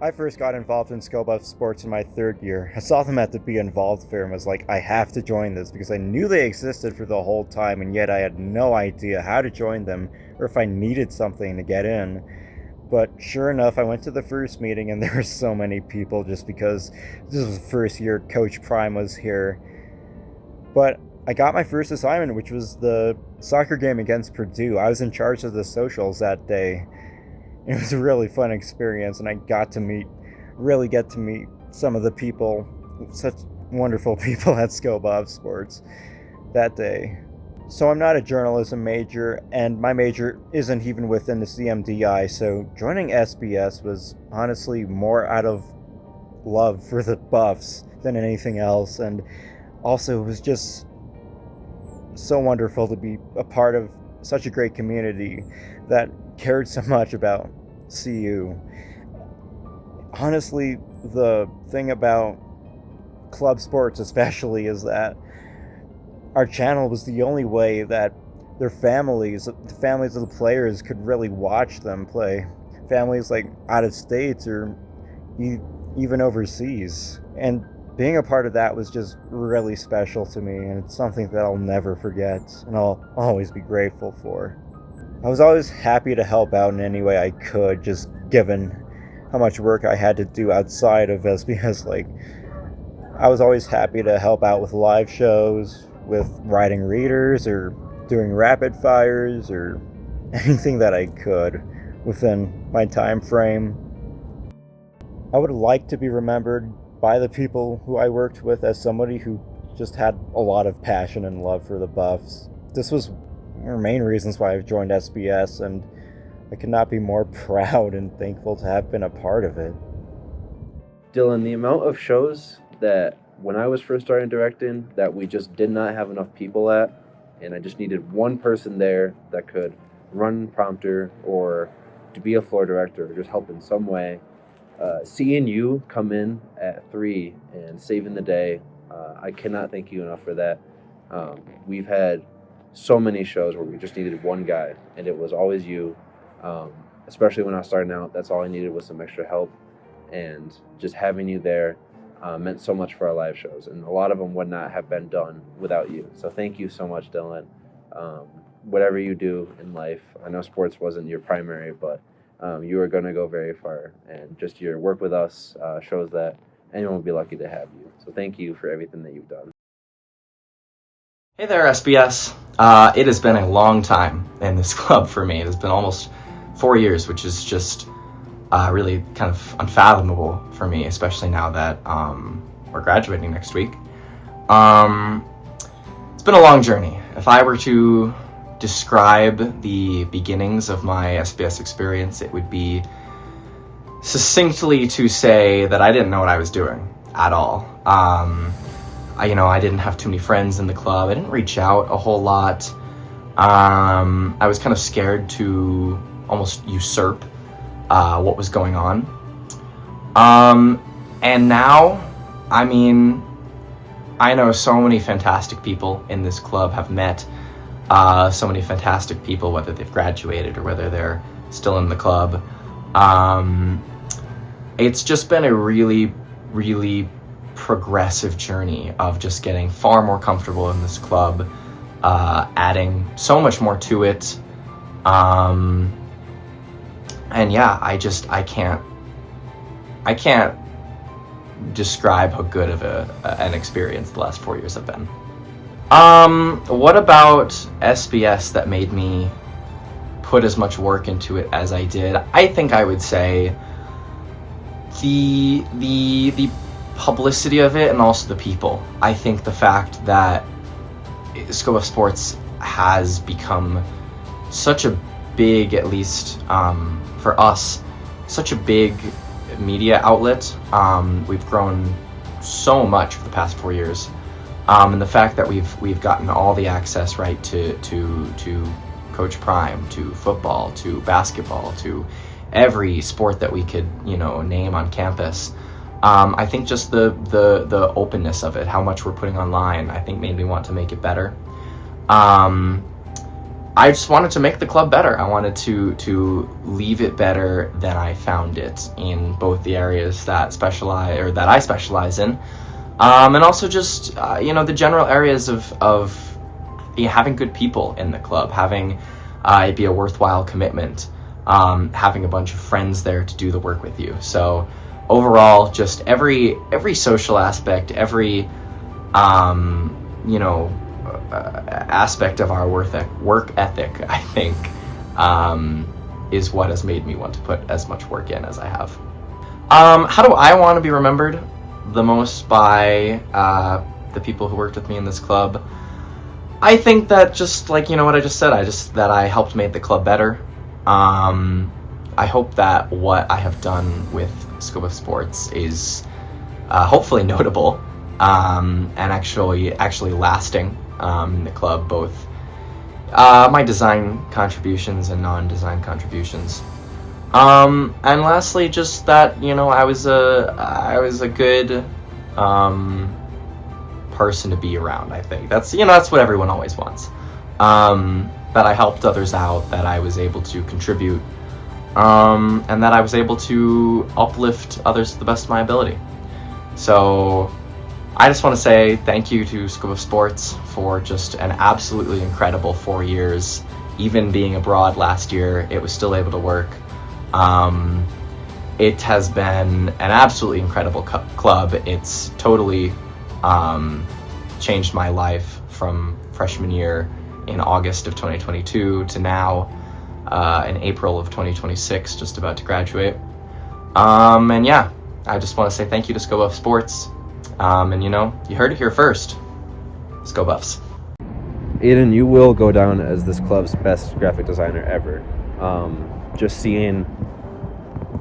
I first got involved in Sendoff sports in my third year. I saw them at the Be Involved fair and was like, I have to join this because I knew they existed for the whole time, and yet I had no idea how to join them or if I needed something to get in. But sure enough, I went to the first meeting and there were so many people just because this was the first year Coach Prime was here. But I got my first assignment, which was the soccer game against Purdue. I was in charge of the socials that day. It was a really fun experience, and I really get to meet some of the people, such wonderful people at Sendoff Sports that day. So I'm not a journalism major, and my major isn't even within the CMDI, so joining SBS was honestly more out of love for the Buffs than anything else, and also it was just so wonderful to be a part of such a great community that cared so much about CU. Honestly, the thing about club sports especially is that our channel was the only way that the families of the players could really watch them play. Families like out of states or even overseas. And being a part of that was just really special to me, and it's something that I'll never forget and I'll always be grateful for. I was always happy to help out in any way I could, just given how much work I had to do outside of SBS. Like, I was always happy to help out with live shows, with writing readers, or doing rapid fires, or anything that I could within my time frame. I would like to be remembered by the people who I worked with as somebody who just had a lot of passion and love for the Buffs. This was one of the main reasons why I've joined SBS, and I could not be more proud and thankful to have been a part of it. Dylan, the amount of shows that when I was first starting directing that we just did not have enough people at, and I just needed one person there that could run prompter or to be a floor director or just help in some way. Seeing you come in at 3 and saving the day, I cannot thank you enough for that. We've had so many shows where we just needed one guy, and it was always you. Especially when I was starting out, that's all I needed was some extra help, and just having you there meant so much for our live shows, and a lot of them would not have been done without you. So thank you so much, Dylan. Whatever you do in life, I know sports wasn't your primary, but you are going to go very far, and just your work with us shows that anyone would be lucky to have you. So thank you for everything that you've done. Hey there, SBS. It has been a long time in this club for me. It has been almost 4 years, which is just really kind of unfathomable for me, especially now that we're graduating next week. It's been a long journey. If I were to describe the beginnings of my SBS experience, it would be succinctly to say that I didn't know what I was doing at all. I didn't have too many friends in the club. I didn't reach out a whole lot. I was kind of scared to almost usurp what was going on. And now, I know so many fantastic people in this club, have met so many fantastic people, whether they've graduated or whether they're still in the club. It's just been a really, really progressive journey of just getting far more comfortable in this club, adding so much more to it. And yeah, I can't describe how good of an experience the last 4 years have been. What about SBS that made me put as much work into it as I did? I think I would say the publicity of it, and also the people. I think the fact that Sendoff Sports has become such a big, at least for us, such a big media outlet. We've grown so much for the past 4 years, and the fact that we've gotten all the access right to Coach Prime, to football, to basketball, to every sport that we could name on campus. I think just the openness of it, how much we're putting online, I think made me want to make it better. I just wanted to make the club better. I wanted to leave it better than I found it in both the areas that I specialize in, and also just the general areas of having good people in the club, having it be a worthwhile commitment, having a bunch of friends there to do the work with you. So overall, just every social aspect, every aspect of our work ethic, I think, is what has made me want to put as much work in as I have. How do I want to be remembered the most by the people who worked with me in this club? I think that just like, what I just said, that I helped make the club better. I hope that what I have done with Scope of Sports is hopefully notable, and actually lasting in the club, both my design contributions and non-design contributions. And lastly, just that I was a good person to be around. I think that's what everyone always wants. That I helped others out, that I was able to contribute, and that I was able to uplift others to the best of my ability. So I just want to say thank you to Scope of Sports for just an absolutely incredible 4 years. Even being abroad last year, it was still able to work. It has been an absolutely incredible club. It's totally changed my life from freshman year in August of 2022 to now in April of 2026, just about to graduate. And yeah, I just want to say thank you to Scope of Sports. And you heard it here first. Let's go Buffs. Aiden, you will go down as this club's best graphic designer ever. Just seeing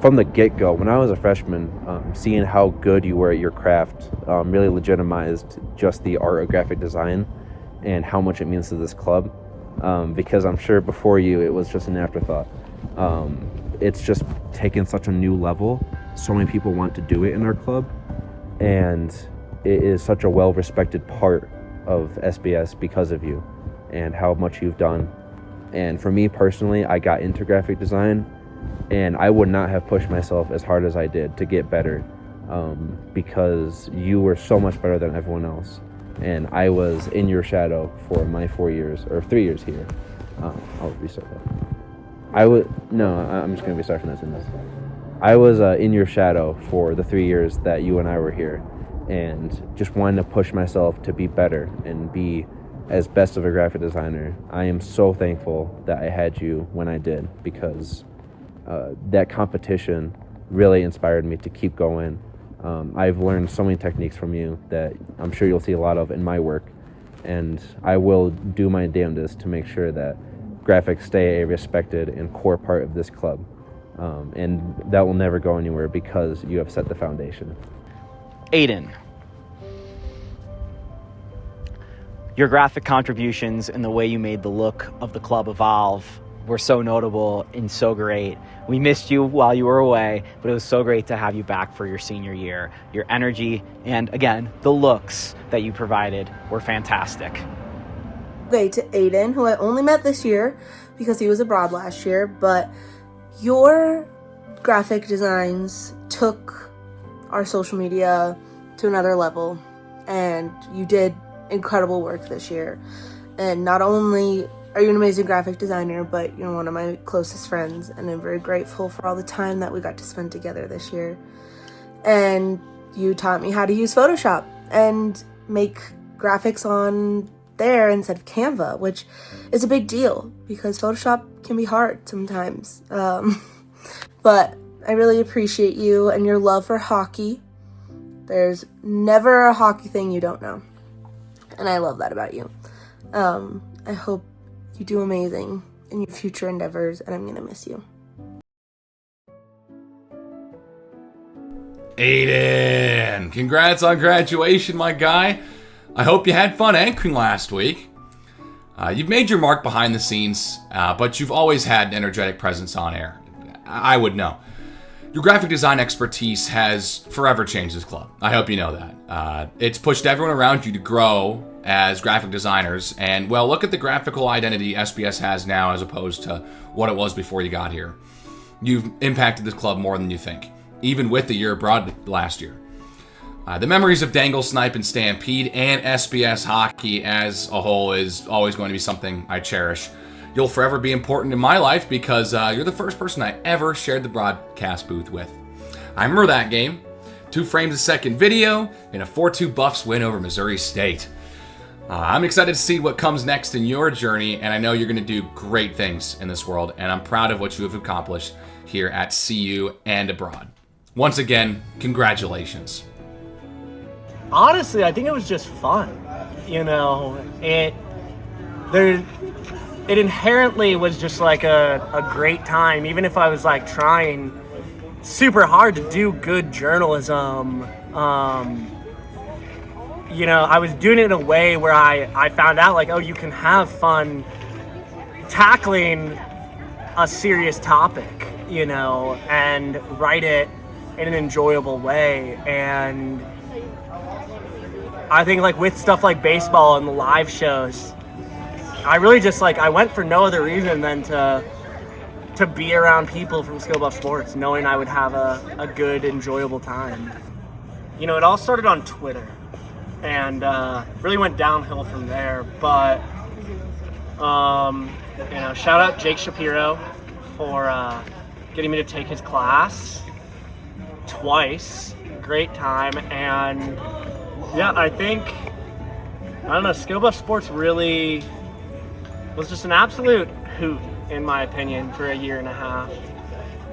from the get-go, when I was a freshman, seeing how good you were at your craft really legitimized just the art of graphic design and how much it means to this club. Because I'm sure before you, it was just an afterthought. It's just taken such a new level. So many people want to do it in our club, and it is such a well-respected part of SBS because of you and how much you've done. And for me personally, I got into graphic design, and I would not have pushed myself as hard as I did to get better, because you were so much better than everyone else. And I was in your shadow for my 4 years, or 3 years here. I'll restart that. I'm just going to restart from that sentence. I was in your shadow for the 3 years that you and I were here, and just wanting to push myself to be better and be as best of a graphic designer. I am so thankful that I had you when I did, because that competition really inspired me to keep going. I've learned so many techniques from you that I'm sure you'll see a lot of in my work, and I will do my damnedest to make sure that graphics stay a respected and core part of this club. And that will never go anywhere because you have set the foundation. Aiden, your graphic contributions and the way you made the look of the club evolve were so notable and so great. We missed you while you were away, but it was so great to have you back for your senior year. Your energy and, again, the looks that you provided were fantastic. Okay, to Aiden, who I only met this year because he was abroad last year, but your graphic designs took our social media to another level, and you did incredible work this year. And not only are you an amazing graphic designer, but you're one of my closest friends, and I'm very grateful for all the time that we got to spend together this year. And you taught me how to use Photoshop and make graphics on there instead of Canva, which is a big deal because Photoshop can be hard sometimes. But I really appreciate you and your love for hockey. There's never a hockey thing you don't know, and I love that about you. I hope you do amazing in your future endeavors, and I'm gonna miss you. Aiden, congrats on graduation, my guy. I hope you had fun anchoring last week. You've made your mark behind the scenes, but you've always had an energetic presence on air. I would know. Your graphic design expertise has forever changed this club. I hope you know that. It's pushed everyone around you to grow as graphic designers. And, well, look at the graphical identity SBS has now as opposed to what it was before you got here. You've impacted this club more than you think, even with the year abroad last year. The memories of Dangle, Snipe, and Stampede and SBS hockey as a whole is always going to be something I cherish. You'll forever be important in my life because you're the first person I ever shared the broadcast booth with. I remember that game. 2 frames a second video and a 4-2 Buffs win over Missouri State. I'm excited to see what comes next in your journey, and I know you're going to do great things in this world, and I'm proud of what you have accomplished here at CU and abroad. Once again, congratulations. Honestly, I think it was just fun. You know, it inherently was just like a great time, even if I was like trying super hard to do good journalism. You know, I was doing it in a way where I found out like, oh, you can have fun tackling a serious topic, you know, and write it in an enjoyable way. And I think like with stuff like baseball and the live shows, I really just like, I went for no other reason than to be around people from Skill Buff Sports, knowing I would have a good, enjoyable time. You know, it all started on Twitter and really went downhill from there. But, you know, shout out Jake Shapiro for getting me to take his class twice. Great time. And yeah, I don't know, Skill Buff Sports really was just an absolute hoot, in my opinion, for a year and a half.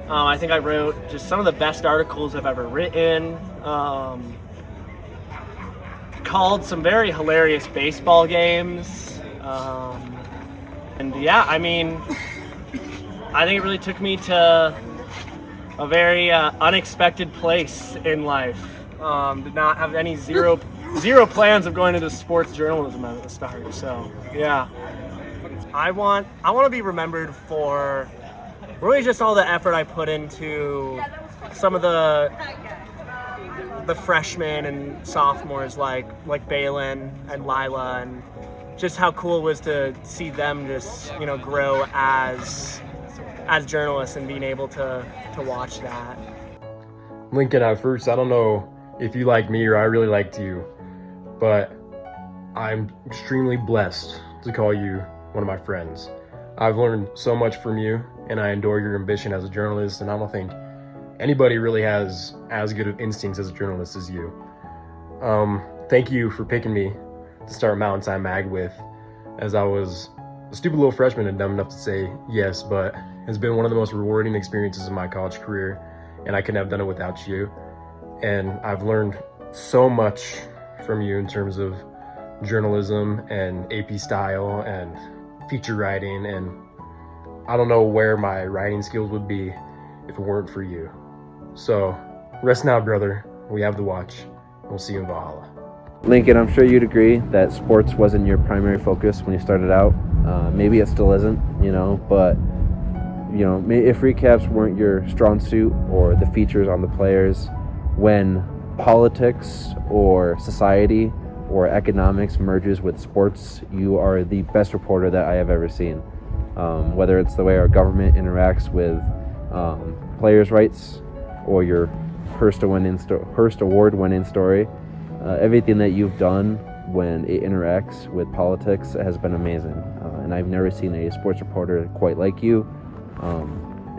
I think I wrote just some of the best articles I've ever written, called some very hilarious baseball games, and yeah, I mean, I think it really took me to a very unexpected place in life. Did not have any zero plans of going into sports journalism at the start. So yeah, I want to be remembered for really just all the effort I put into some of the freshmen and sophomores like Balin and Lila, and just how cool it was to see them just, you know, grow as journalists and being able to watch that. Lincoln, at first, I don't know if you like me or I really liked you, but I'm extremely blessed to call you one of my friends. I've learned so much from you, and I adore your ambition as a journalist, and I don't think anybody really has as good of instincts as a journalist as you. Thank you for picking me to start Mountain Time Mag with, as I was a stupid little freshman and dumb enough to say yes, but it's been one of the most rewarding experiences of my college career, and I couldn't have done it without you. And I've learned so much from you in terms of journalism and AP style and feature writing, and I don't know where my writing skills would be if it weren't for you. So rest now, brother. We have the watch. We'll see you in Valhalla. Lincoln, I'm sure you'd agree that sports wasn't your primary focus when you started out. Maybe it still isn't, you know, but you know, if recaps weren't your strong suit or the features on the players, when politics or society or economics merges with sports, you are the best reporter that I have ever seen. Whether it's the way our government interacts with players' rights or your Hearst Award-winning story, everything that you've done when it interacts with politics has been amazing. And I've never seen a sports reporter quite like you.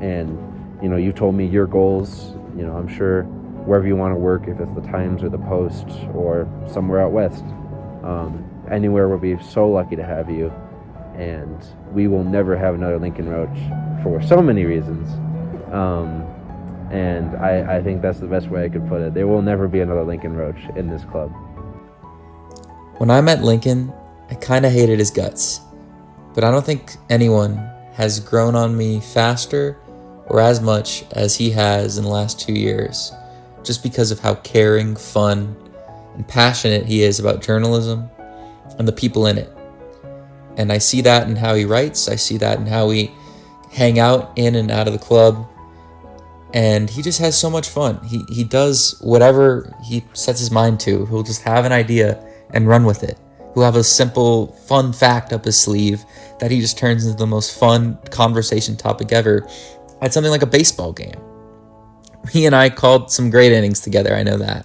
And you know, you told me your goals. You know, I'm sure wherever you want to work, if it's the Times or the Post or somewhere out west, anywhere, we'll be so lucky to have you. And we will never have another Lincoln Roach for so many reasons. And I think that's the best way I could put it. There will never be another Lincoln Roach in this club. When I met Lincoln, I kind of hated his guts, but I don't think anyone has grown on me faster or as much as he has in the last 2 years, just because of how caring, fun, and passionate he is about journalism and the people in it. And I see that in how he writes, I see that in how we hang out in and out of the club, and he just has so much fun. He does whatever he sets his mind to. He'll just have an idea and run with it. who have a simple, fun fact up his sleeve that he just turns into the most fun conversation topic ever at something like a baseball game. He and I called some great innings together, I know that.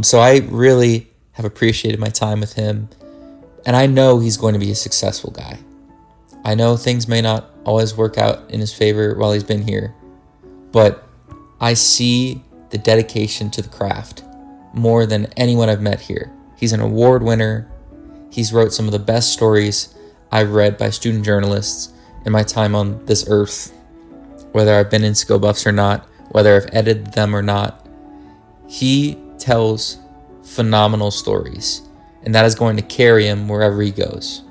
So I really have appreciated my time with him, and I know he's going to be a successful guy. I know things may not always work out in his favor while he's been here, but I see the dedication to the craft more than anyone I've met here. He's an award winner. He's wrote some of the best stories I've read by student journalists in my time on this earth, whether I've been in Sendoffs or not, whether I've edited them or not. He tells phenomenal stories, and that is going to carry him wherever he goes.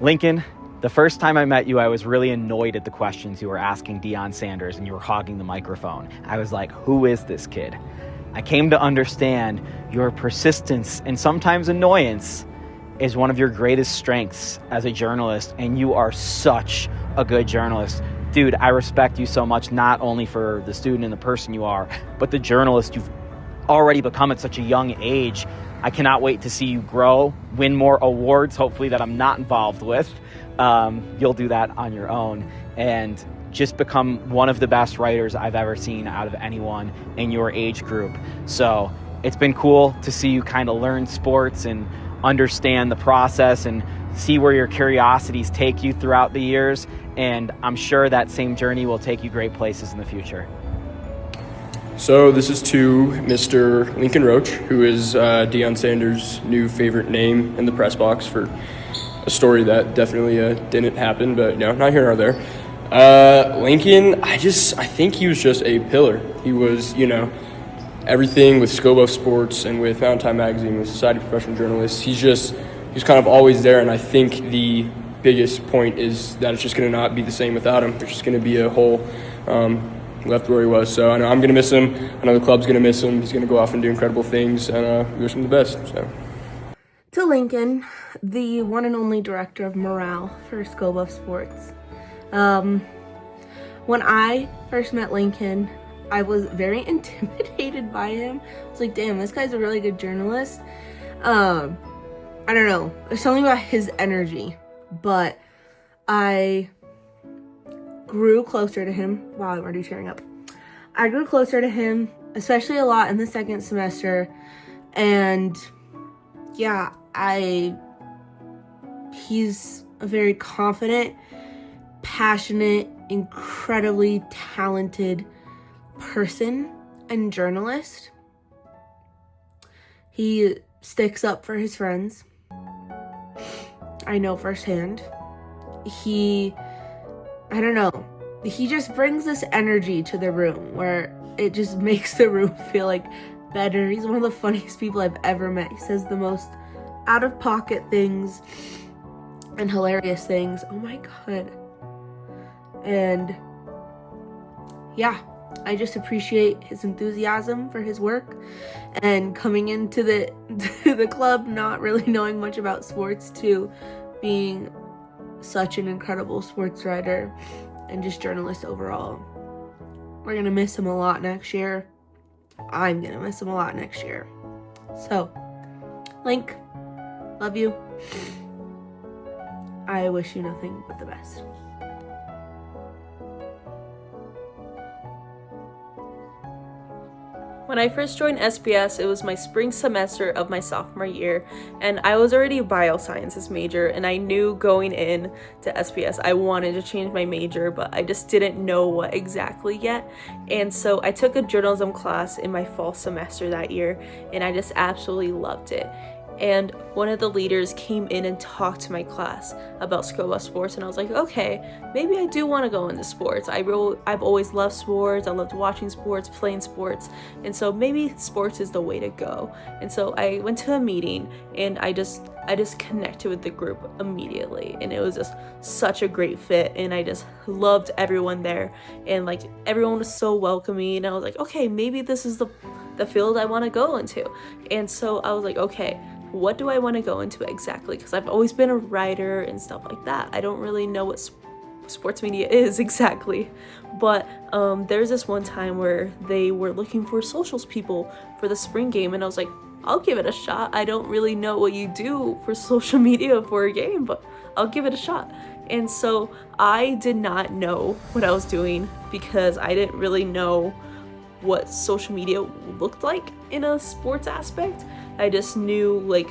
Lincoln, the first time I met you, I was really annoyed at the questions you were asking Deion Sanders, and you were hogging the microphone. I was like, who is this kid? I came to understand your persistence and sometimes annoyance is one of your greatest strengths as a journalist, and you are such a good journalist. Dude, I respect you so much, not only for the student and the person you are, but the journalist you've already become at such a young age. I cannot wait to see you grow, win more awards, hopefully that I'm not involved with. You'll do that on your own, and just become one of the best writers I've ever seen out of anyone in your age group. So it's been cool to see you kind of learn sports and understand the process and see where your curiosities take you throughout the years. And I'm sure that same journey will take you great places in the future. So this is to Mr. Lincoln Roach, who is Deion Sanders' new favorite name in the press box for a story that definitely didn't happen, but no, not here nor there. Lincoln, I think he was just a pillar. He was, everything with Sendoff Sports and with Mountain Time Magazine, with Society of Professional Journalists. He's kind of always there, and I think the biggest point is that it's just going to not be the same without him. There's just going to be a hole left where he was. So I know I'm going to miss him. I know the club's going to miss him. He's going to go off and do incredible things, and we wish him the best. So. To Lincoln, the one and only director of morale for Sendoff Sports. When I first met Lincoln, I was very intimidated by him. I was like, damn, this guy's a really good journalist. I don't know. There's something about his energy, but I grew closer to him. Wow, I'm already tearing up. I grew closer to him, especially a lot in the second semester. And yeah, he's a very confident, passionate, incredibly talented person and journalist. He sticks up for his friends. I know firsthand. He just brings this energy to the room where it just makes the room feel like better. He's one of the funniest people I've ever met. He says the most out-of-pocket things and hilarious things. Oh my god. And yeah, I just appreciate his enthusiasm for his work and coming into the club not really knowing much about sports to being such an incredible sports writer and just journalist overall. We're gonna miss him a lot next year. I'm gonna miss him a lot next year. So, Link, love you. I wish you nothing but the best. When I first joined SBS, it was my spring semester of my sophomore year, and I was already a biosciences major, and I knew going in to SBS I wanted to change my major, but I just didn't know what exactly yet. And so I took a journalism class in my fall semester that year, and I just absolutely loved it. And one of the leaders came in and talked to my class about Sendoff Sports, and I was like, okay, maybe I do want to go into sports. I've always loved sports. I loved watching sports, playing sports, and so maybe sports is the way to go. And so I went to a meeting, and I just connected with the group immediately, and it was just such a great fit, and I just loved everyone there, and like everyone was so welcoming, and I was like, okay, maybe this is the field I want to go into. And so I was like, okay, what do I want to go into exactly? Because I've always been a writer and stuff like that. I don't really know what sports media is exactly. But there's this one time where they were looking for socials people for the spring game, and I was like, I'll give it a shot. I don't really know what you do for social media for a game, but I'll give it a shot. And so I did not know what I was doing because I didn't really know what social media looked like in a sports aspect. I just knew like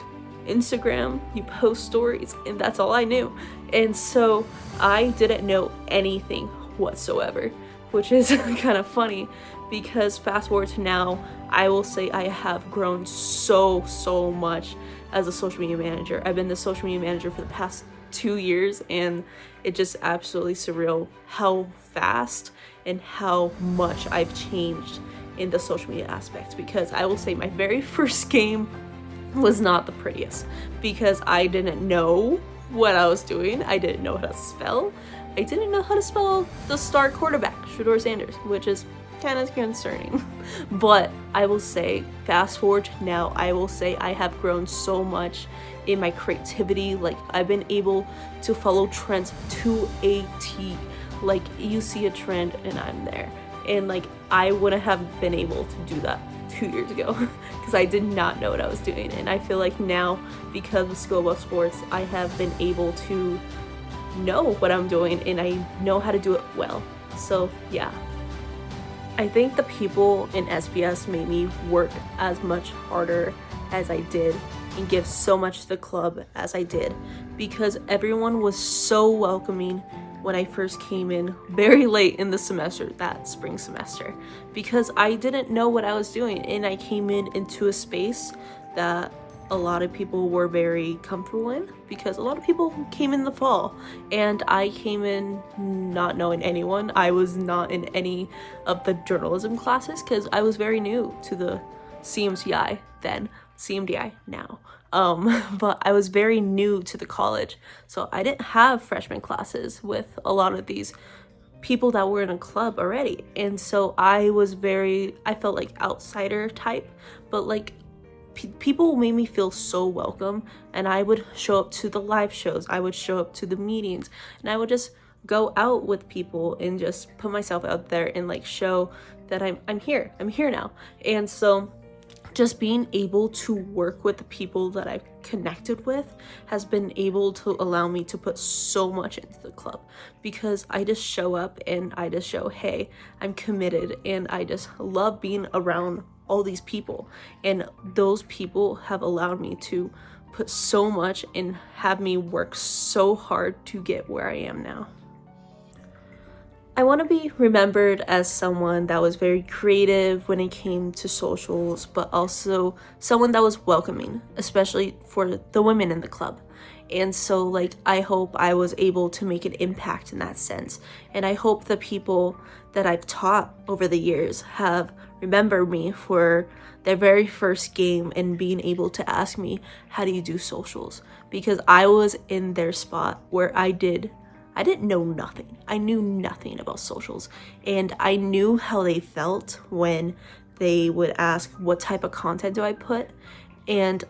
Instagram, you post stories, and that's all I knew. And so I didn't know anything whatsoever, which is kind of funny because fast forward to now, I will say I have grown so much as a social media manager. I've been the social media manager for the past 2 years, and it's just absolutely surreal how fast and how much I've changed in the social media aspect. Because I will say my very first game was not the prettiest because I didn't know what I was doing. I didn't know how to spell. I didn't know how to spell the star quarterback, Shedeur Sanders, which is kind of concerning. But I will say, fast forward to now, I will say I have grown so much in my creativity. Like, I've been able to follow trends to a T. Like, you see a trend and I'm there. And like, I wouldn't have been able to do that 2 years ago because I did not know what I was doing. And I feel like now, because of School of Sports, I have been able to know what I'm doing and I know how to do it well. So yeah, I think the people in SBS made me work as much harder as I did and give so much to the club as I did, because everyone was so welcoming when I first came in very late in the semester, that spring semester, because I didn't know what I was doing, and I came into a space that a lot of people were very comfortable in, because a lot of people came in the fall and I came in not knowing anyone. I was not in any of the journalism classes because I was very new to the CMCI then, CMDI now. But I was very new to the college, so I didn't have freshman classes with a lot of these people that were in a club already. And so I felt like outsider type, but like people made me feel so welcome, and I would show up to the live shows, I would show up to the meetings, and I would just go out with people and just put myself out there and like show that I'm here now. And so just being able to work with the people that I've connected with has been able to allow me to put so much into the club, because I just show up and I just show, hey, I'm committed, and I just love being around all these people. And those people have allowed me to put so much and have me work so hard to get where I am now. I want to be remembered as someone that was very creative when it came to socials, but also someone that was welcoming, especially for the women in the club. And so like, I hope I was able to make an impact in that sense. And I hope the people that I've taught over the years have remembered me for their very first game and being able to ask me, how do you do socials? Because I was in their spot where I didn't know nothing. I knew nothing about socials, and I knew how they felt when they would ask, what type of content do I put? And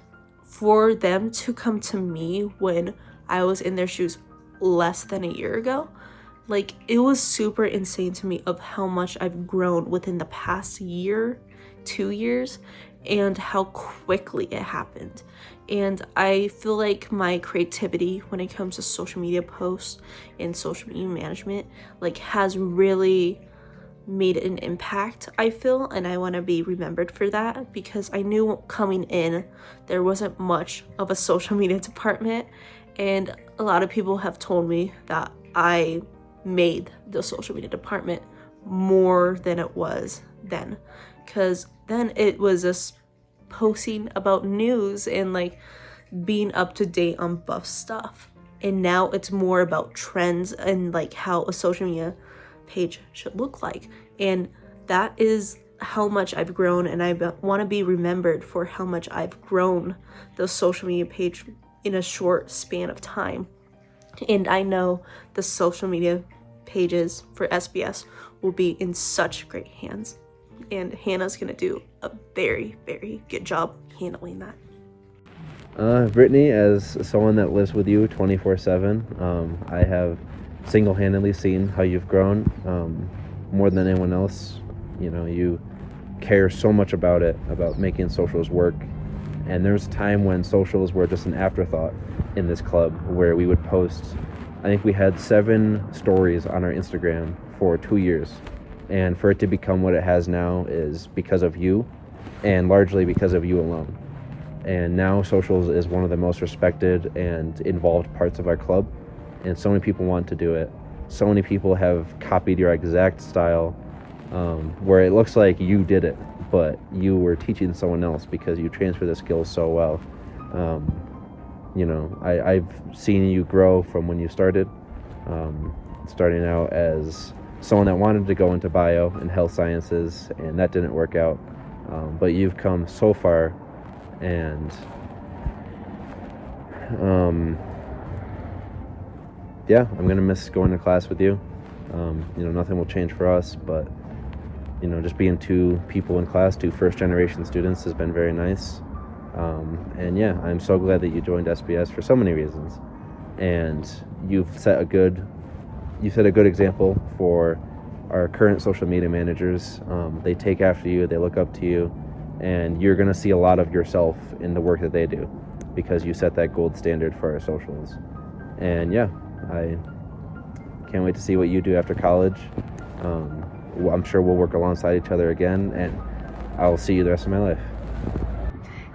for them to come to me when I was in their shoes less than a year ago, like, it was super insane to me of how much I've grown within the past year, 2 years, and how quickly it happened. And I feel like my creativity when it comes to social media posts and social media management, like, has really made an impact, I feel, and I want to be remembered for that, because I knew coming in there wasn't much of a social media department, and a lot of people have told me that I made the social media department more than it was then, because then it was just posting about news and like being up to date on buff stuff, and now it's more about trends and like how a social media page should look like. And that is how much I've grown, and I want to be remembered for how much I've grown the social media page in a short span of time. And I know the social media pages for SBS will be in such great hands, and Hannah's gonna do a very, very good job handling that. Brittany, as someone that lives with you 24/7, I have single-handedly seen how you've grown more than anyone else. You know, you care so much about it, about making socials work, And there was a time when socials were just an afterthought in this club, where we would post, I think we had 7 stories on our Instagram for 2 years. And for it to become what it has now is because of you, and largely because of you alone. And now socials is one of the most respected and involved parts of our club, and so many people want to do it. So many people have copied your exact style, where it looks like you did it, but you were teaching someone else because you transfer the skills so well. I've seen you grow from when you started, starting out as someone that wanted to go into bio and health sciences, and that didn't work out. But you've come so far, and I'm gonna miss going to class with you. Nothing will change for us, but just being 2 people in class, 2 first-generation students, has been very nice. I'm so glad that you joined SBS for so many reasons, and you've set a good example for our current social media managers. They take after you, they look up to you, and you're going to see a lot of yourself in the work that they do, because you set that gold standard for our socials. And I can't wait to see what you do after college. I'm sure we'll work alongside each other again, and I'll see you the rest of my life.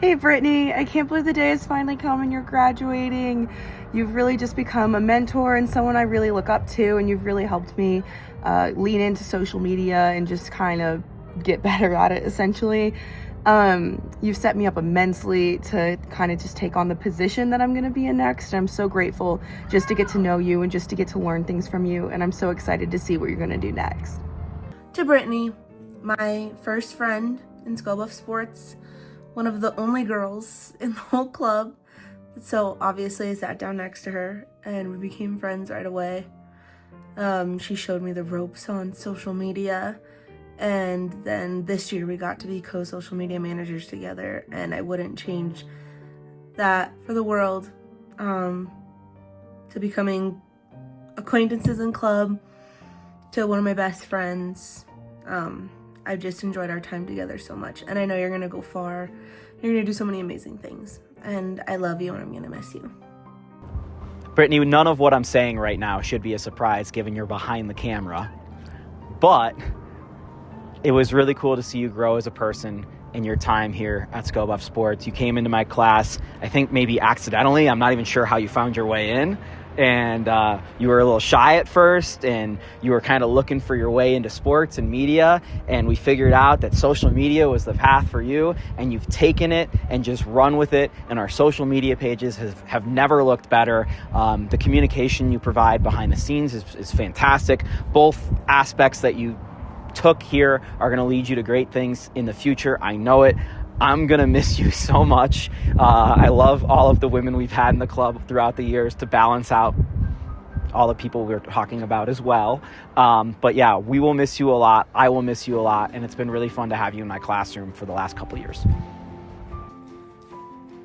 Hey Brittany, I can't believe the day has finally come and you're graduating. You've really just become a mentor and someone I really look up to, and you've really helped me lean into social media and just kind of get better at it, essentially. You've set me up immensely to kind of just take on the position that I'm going to be in next. I'm so grateful just to get to know you and just to get to learn things from you, and I'm so excited to see what you're going to do next. To Brittany, my first friend in Sendoff Sports, one of the only girls in the whole club. So obviously I sat down next to her and we became friends right away. She showed me the ropes on social media, and then this year we got to be co-social media managers together, and I wouldn't change that for the world. To becoming acquaintances in club, to one of my best friends. I've just enjoyed our time together so much, and I know you're gonna go far. You're gonna do so many amazing things, and I love you and I'm gonna miss you. Brittany, none of what I'm saying right now should be a surprise given you're behind the camera, but it was really cool to see you grow as a person in your time here at Sendoff Sports. You came into my class, I think maybe accidentally. I'm not even sure how you found your way in. And you were a little shy at first, and you were kind of looking for your way into sports and media, and we figured out that social media was the path for you, and you've taken it and just run with it, and our social media pages have never looked better. The communication you provide behind the scenes is fantastic. Both aspects that you took here are going to lead you to great things in the future. I know it. I'm going to miss you so much. I love all of the women we've had in the club throughout the years to balance out all the people we're talking about as well. But yeah, we will miss you a lot. I will miss you a lot. And it's been really fun to have you in my classroom for the last couple of years.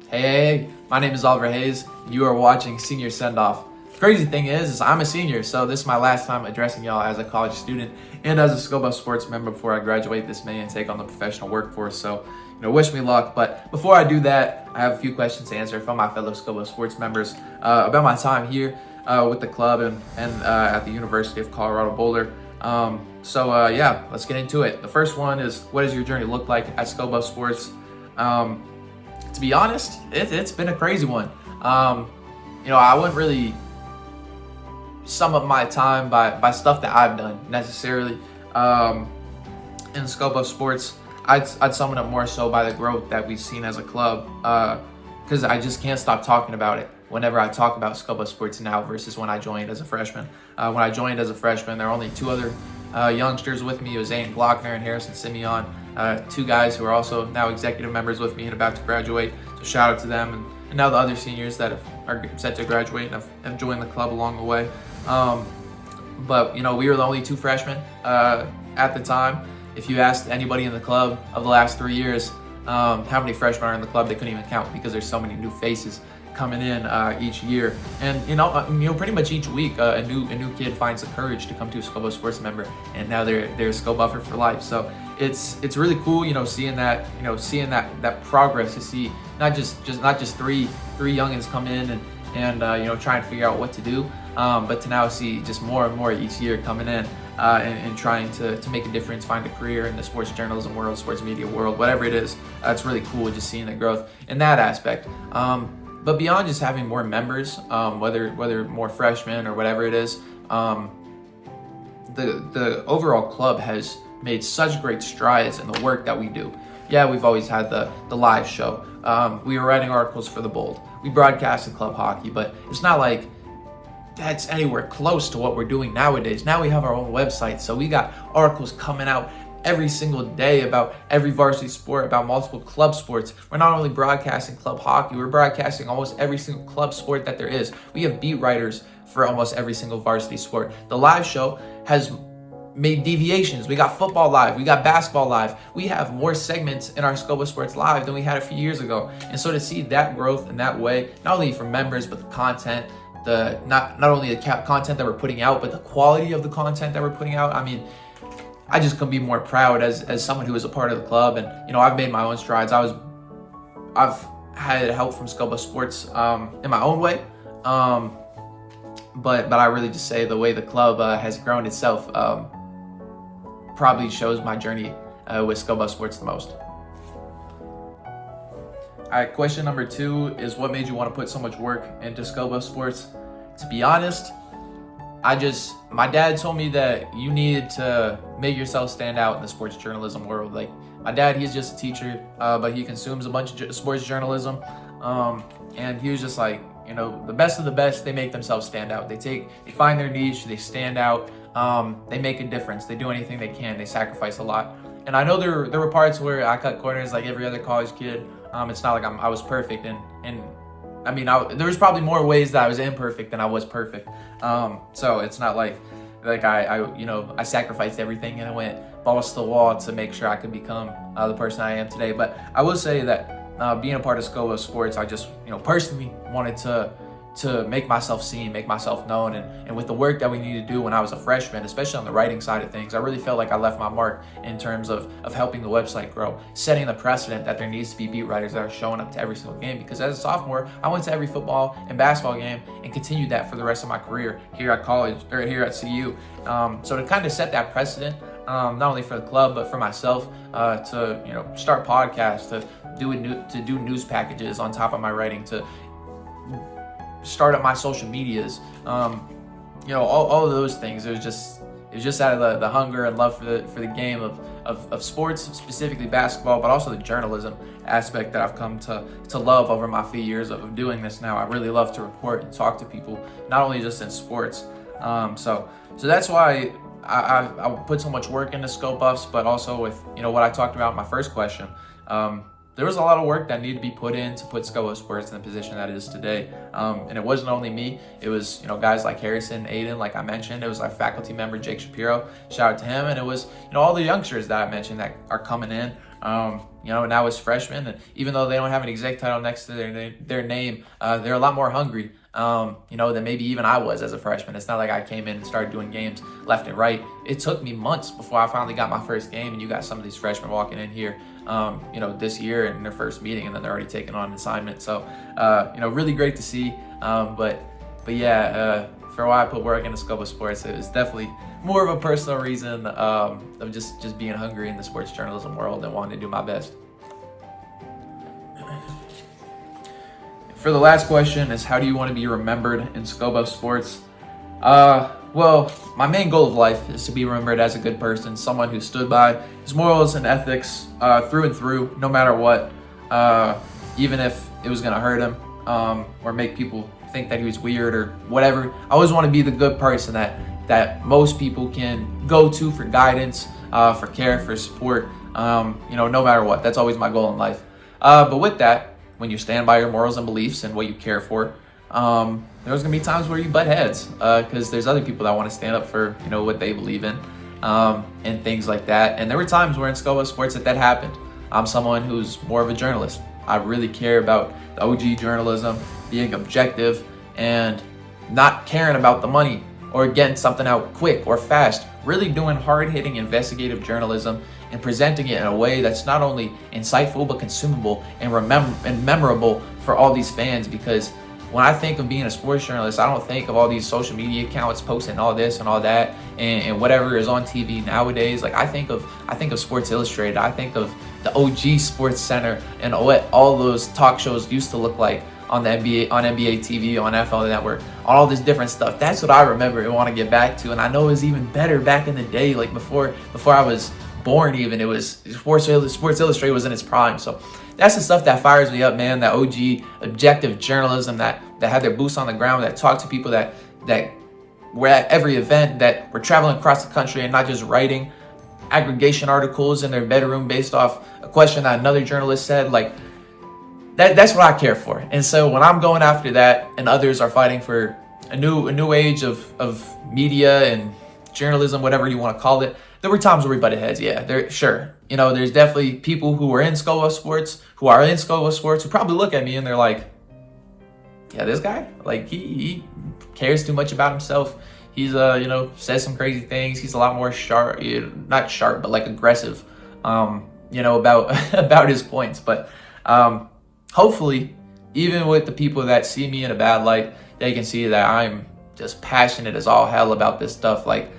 Hey, my name is Oliver Hayes. You are watching Senior Sendoff. The crazy thing is I'm a senior, so this is my last time addressing y'all as a college student and as a Sendoff Sports member before I graduate this May and take on the professional workforce. So, wish me luck. But before I do that, I have a few questions to answer from my fellow Sendoff Sports members about my time here with the club and at the University of Colorado Boulder. Yeah, let's get into it. The first one is, what does your journey look like at Sendoff Sports? To be honest, it's been a crazy one. I wouldn't really sum up my time by stuff that I've done necessarily. In Sendoff Sports, I'd sum it up more so by the growth that we've seen as a club, because I just can't stop talking about it whenever I talk about Sendoff Sports now versus when I joined as a freshman. When I joined as a freshman, there were only 2 other youngsters with me. It was Zane Glockner and Harrison Simeon, 2 guys who are also now executive members with me and about to graduate. So shout out to them, and now the other seniors that are set to graduate and have joined the club along the way. But we were the only 2 freshmen at the time. If you asked anybody in the club of the last 3 years how many freshmen are in the club, they couldn't even count because there's so many new faces. coming in each year, and pretty much each week a new kid finds the courage to come to a Scobo Sports member, and now they're a Sco Buffer for life. So it's really cool, seeing that progress, to see not just three youngins come in and try and figure out what to do, but to now see just more and more each year coming in and trying to make a difference, find a career in the sports journalism world, sports media world, whatever it is. It's really cool just seeing the growth in that aspect. But beyond just having more members, whether more freshmen or whatever it is, the overall club has made such great strides in the work that we do. Yeah, we've always had the live show. We were writing articles for the Bold. We broadcasted club hockey, but it's not like that's anywhere close to what we're doing nowadays. Now we have our own website, so we got articles coming out every single day about every varsity sport, about multiple club sports. We're not only broadcasting club hockey, we're broadcasting almost every single club sport that there is. We have beat writers for almost every single varsity sport. The live show has made deviations. We got football live, we got basketball live. We have more segments in our Scobo Sports Live than we had a few years ago. And so to see that growth in that way, not only for members, but the content, not only the content that we're putting out, but the quality of the content that we're putting out. I mean, I just couldn't be more proud as someone who was a part of the club. And I've made my own strides. I've had help from Scobo Sports in my own way, but I really just say the way the club has grown itself probably shows my journey with Scobo Sports the most. All right, question number 2 is, what made you want to put so much work into Scobo Sports? To be honest, my dad told me that you needed to make yourself stand out in the sports journalism world. Like, my dad, he's just a teacher, but he consumes a bunch of sports journalism. And he was just like, the best of the best, they make themselves stand out. They find their niche, they stand out, they make a difference, they do anything they can, they sacrifice a lot. And I know there were parts where I cut corners like every other college kid. It's not like I was perfect, and I mean, there was probably more ways that I was imperfect than I was perfect. So it's not like I sacrificed everything and I went balls to the wall to make sure I could become the person I am today. But I will say that being a part of Scobo Sports, I just personally wanted to make myself seen, make myself known, and with the work that we needed to do when I was a freshman, especially on the writing side of things, I really felt like I left my mark in terms of helping the website grow, setting the precedent that there needs to be beat writers that are showing up to every single game. Because as a sophomore, I went to every football and basketball game and continued that for the rest of my career here at college, or here at CU. So to kind of set that precedent, not only for the club but for myself, to start podcasts, to do news packages on top of my writing, to start up my social medias, all of those things. It was just out of the hunger and love for the game of sports, specifically basketball, but also the journalism aspect that I've come to love over my few years of doing this now. I really love to report and talk to people, not only just in sports. So that's why I put so much work into Scope Buffs, but also with what I talked about in my first question. There was a lot of work that needed to be put in to put Scobo Sports in the position that it is today. And it wasn't only me. It was, guys like Harrison, Aiden, like I mentioned. It was our faculty member, Jake Shapiro. Shout out to him. And it was, all the youngsters that I mentioned that are coming in, now as freshmen. And even though they don't have an exec title next to their name, they're a lot more hungry, than maybe even I was as a freshman. It's not like I came in and started doing games left and right. It took me months before I finally got my first game. And you got some of these freshmen walking in here, this year in their first meeting, and then they're already taking on an assignment. So, really great to see. But yeah, for why I put work into Scobo Sports, it was definitely more of a personal reason of just being hungry in the sports journalism world and wanting to do my best. For the last question is, how do you want to be remembered in Scobo Sports? Well, my main goal of life is to be remembered as a good person, someone who stood by his morals and ethics through and through, no matter what, even if it was going to hurt him or make people think that he was weird or whatever. I always want to be the good person that most people can go to for guidance, for care, for support, no matter what. That's always my goal in life. But with that, when you stand by your morals and beliefs and what you care for, there's gonna be times where you butt heads because there's other people that want to stand up for what they believe in, and things like that. And there were times where in Scobo Sports that happened. I'm someone who's more of a journalist. I really care about the OG journalism, being objective and not caring about the money or getting something out quick or fast. Really doing hard-hitting investigative journalism and presenting it in a way that's not only insightful but consumable and memorable for all these fans. Because when I think of being a sports journalist, I don't think of all these social media accounts posting all this and all that and whatever is on TV nowadays. Like I think of Sports Illustrated. I think of the OG Sports Center and what all those talk shows used to look like on the NBA TV, on NFL Network, on all this different stuff. That's what I remember and want to get back to. And I know it was even better back in the day, like before I was born even. It was Sports Illustrated was in its prime. So that's the stuff that fires me up, man. That OG objective journalism that had their boots on the ground, that talked to people that were at every event, that were traveling across the country and not just writing aggregation articles in their bedroom based off a question that another journalist said. Like that's what I care for. And so when I'm going after that and others are fighting for a new age of media and journalism, whatever you want to call it, there were times where we butted heads. Yeah, there's definitely people who are in Sendoff Sports, who probably look at me and they're like, yeah, this guy, like he cares too much about himself. He's says some crazy things. He's a lot more sharp, not sharp, but like aggressive, about his points. But hopefully, even with the people that see me in a bad light, they can see that I'm just passionate as all hell about this stuff. Like,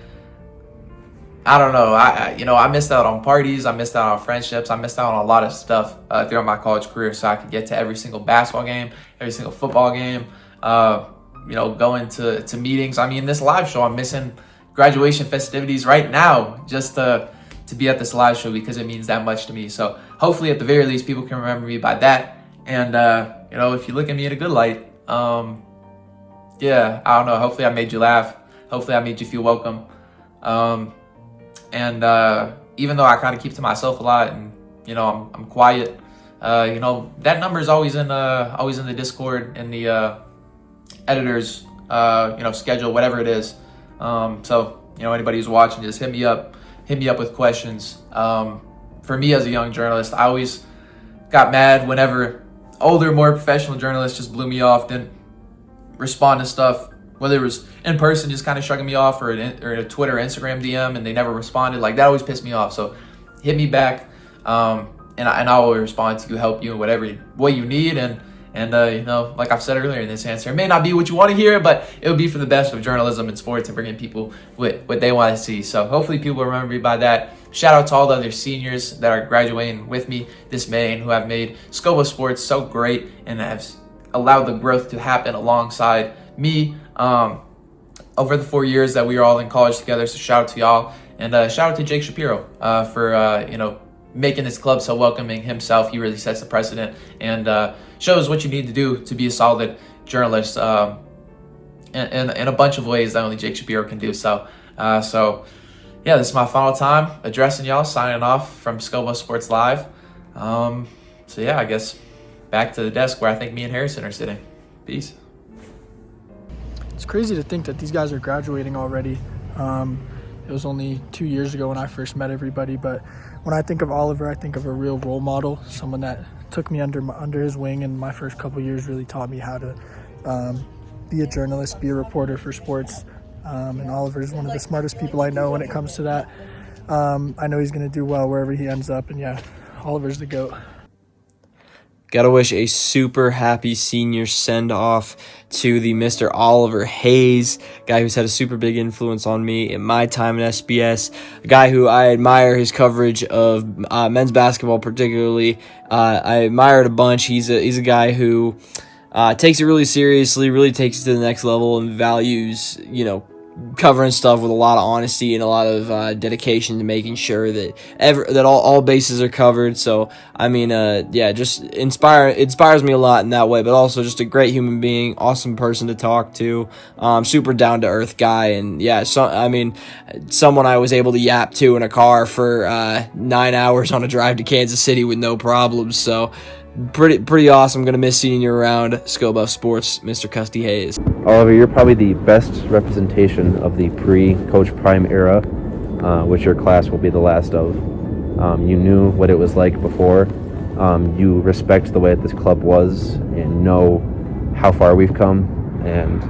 I don't know, I missed out on parties, I missed out on friendships, I missed out on a lot of stuff throughout my college career, so I could get to every single basketball game, every single football game, going to meetings. I mean, this live show, I'm missing graduation festivities right now just to be at this live show because it means that much to me. So hopefully, at the very least, people can remember me by that. And, if you look at me in a good light, I don't know, hopefully I made you laugh. Hopefully I made you feel welcome. Even though I kind of keep to myself a lot and, I'm quiet, that number is always in the Discord, in the editor's, schedule, whatever it is. So, anybody who's watching, just hit me up with questions. For me as a young journalist, I always got mad whenever older, more professional journalists just blew me off, didn't respond to stuff, whether it was in person, just kind of shrugging me off, or a Twitter, Instagram DM, and they never responded. Like, that always pissed me off. So hit me back, and I will respond to you, help you in whatever way you need. And like I've said earlier in this answer, it may not be what you want to hear, but it will be for the best of journalism and sports and bringing people what they want to see. So hopefully people remember me by that. Shout out to all the other seniors that are graduating with me this May and who have made Sendoff Sports so great and have allowed the growth to happen alongside me over the 4 years that we were all in college together. So shout out to y'all, and shout out to Jake Shapiro for making this club so welcoming himself. He really sets the precedent and shows what you need to do to be a solid journalist in a bunch of ways that only Jake Shapiro can do. So yeah, this is my final time addressing y'all, signing off from Sendoff Sports Live. So yeah, I guess back to the desk where I think me and Harrison are sitting. Peace. It's crazy to think that these guys are graduating already. It was only 2 years ago when I first met everybody, but when I think of Oliver, I think of a real role model, someone that took me under his wing, and my first couple years really taught me how to be a journalist, be a reporter for sports. And Oliver is one of the smartest people I know when it comes to that. I know he's going to do well wherever he ends up, and yeah, Oliver's the GOAT. Gotta wish a super happy senior send-off to the Mr. Oliver Hayes, guy who's had a super big influence on me in my time in SBS, a guy who I admire his coverage of men's basketball particularly. I admire it a bunch. He's a guy who takes it really seriously, really takes it to the next level, and values, covering stuff with a lot of honesty and a lot of dedication to making sure that all bases are covered. So I mean, just inspires me a lot in that way, but also just a great human being, awesome person to talk to, super down to earth guy, and someone I was able to yap to in a car for 9 hours on a drive to Kansas City with no problems. So pretty awesome. Gonna miss seeing you around Sendoff Sports, Mr. Custy Hayes. Oliver, you're probably the best representation of the pre-Coach Prime era, which your class will be the last of. You knew what it was like before. You respect the way that this club was and know how far we've come, and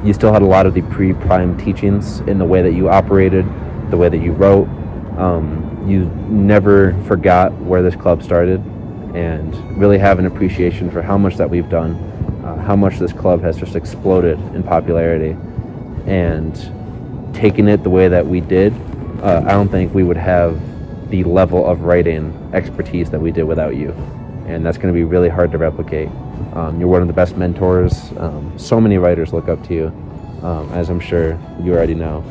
you still had a lot of the pre-prime teachings in the way that you operated, the way that you wrote. You never forgot where this club started, and really have an appreciation for how much that we've done, how much this club has just exploded in popularity. And taking it the way that we did, I don't think we would have the level of writing expertise that we did without you. And that's going to be really hard to replicate. You're one of the best mentors. So many writers look up to you, as I'm sure you already know.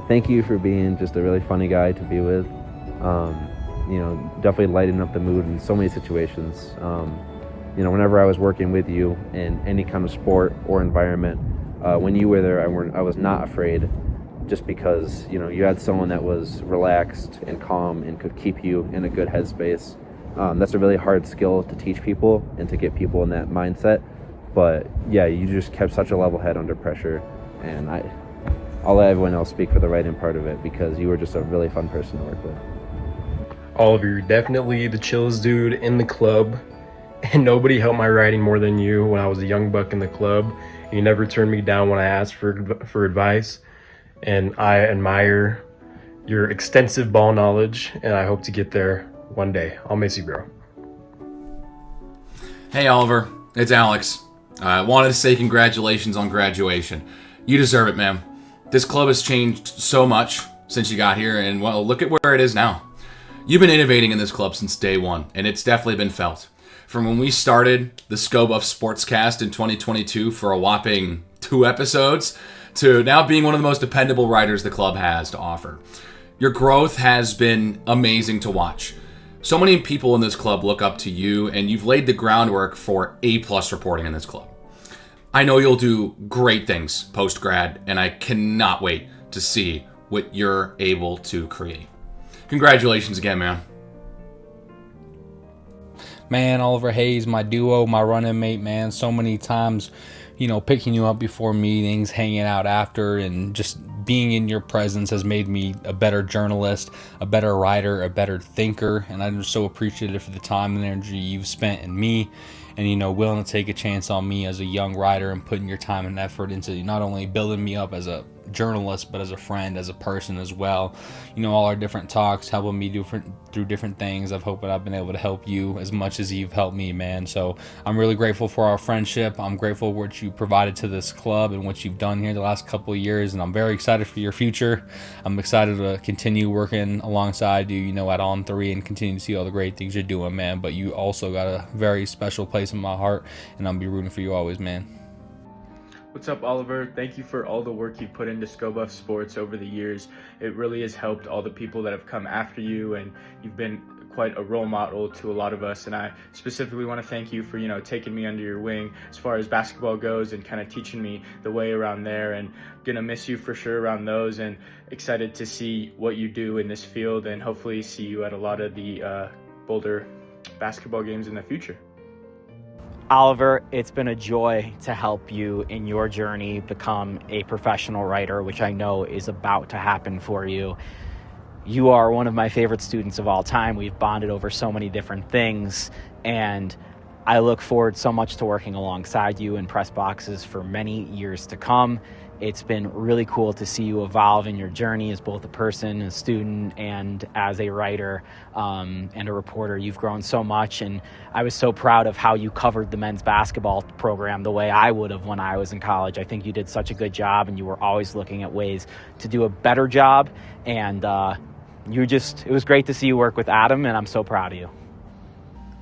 Thank you for being just a really funny guy to be with. Definitely lighting up the mood in so many situations. Whenever I was working with you in any kind of sport or environment, when you were there, I was not afraid, just because you had someone that was relaxed and calm and could keep you in a good headspace. That's a really hard skill to teach people and to get people in that mindset. But yeah, you just kept such a level head under pressure, and I'll let everyone else speak for the writing part of it, because you were just a really fun person to work with. Oliver, you're definitely the chillest dude in the club, and nobody helped my writing more than you when I was a young buck in the club. You never turned me down when I asked for advice, and I admire your extensive ball knowledge, and I hope to get there one day. I'll miss you, bro. Hey, Oliver. It's Alex. I wanted to say congratulations on graduation. You deserve it, man. This club has changed so much since you got here, and well, look at where it is now. You've been innovating in this club since day one, and it's definitely been felt. From when we started the Sendoff Sportscast in 2022 for a whopping 2 episodes, to now being one of the most dependable writers the club has to offer. Your growth has been amazing to watch. So many people in this club look up to you, and you've laid the groundwork for A+ reporting in this club. I know you'll do great things post-grad, and I cannot wait to see what you're able to create. Congratulations again, man. Man, Oliver Hayes, my duo, my running mate, man, so many times, picking you up before meetings, hanging out after, and just being in your presence has made me a better journalist, a better writer, a better thinker, and I'm just so appreciative for the time and energy you've spent in me, and willing to take a chance on me as a young writer and putting your time and effort into not only building me up as a journalist, but as a friend, as a person as well. All our different talks, helping me through different things. I've hoped that I've been able to help you as much as you've helped me, man. So I'm really grateful for our friendship. I'm grateful for what you provided to this club and what you've done here the last couple of years, and I'm very excited for your future. I'm excited to continue working alongside you, at On 3 and continue to see all the great things you're doing, man. But you also got a very special place in my heart, and I'll be rooting for you always, man. What's up, Oliver? Thank you for all the work you've put into Sendoff Sports over the years. It really has helped all the people that have come after you, and you've been quite a role model to a lot of us. And I specifically want to thank you for, taking me under your wing as far as basketball goes and kind of teaching me the way around there. And gonna miss you for sure around those, and excited to see what you do in this field, and hopefully see you at a lot of the Boulder basketball games in the future. Oliver, it's been a joy to help you in your journey become a professional writer, which I know is about to happen for you. You are one of my favorite students of all time. We've bonded over so many different things, and I look forward so much to working alongside you in press boxes for many years to come. It's been really cool to see you evolve in your journey as both a person, a student, and as a writer and a reporter. You've grown so much, and I was so proud of how you covered the men's basketball program the way I would have when I was in college. I think you did such a good job, and you were always looking at ways to do a better job, and it was great to see you work with Adam, and I'm so proud of you.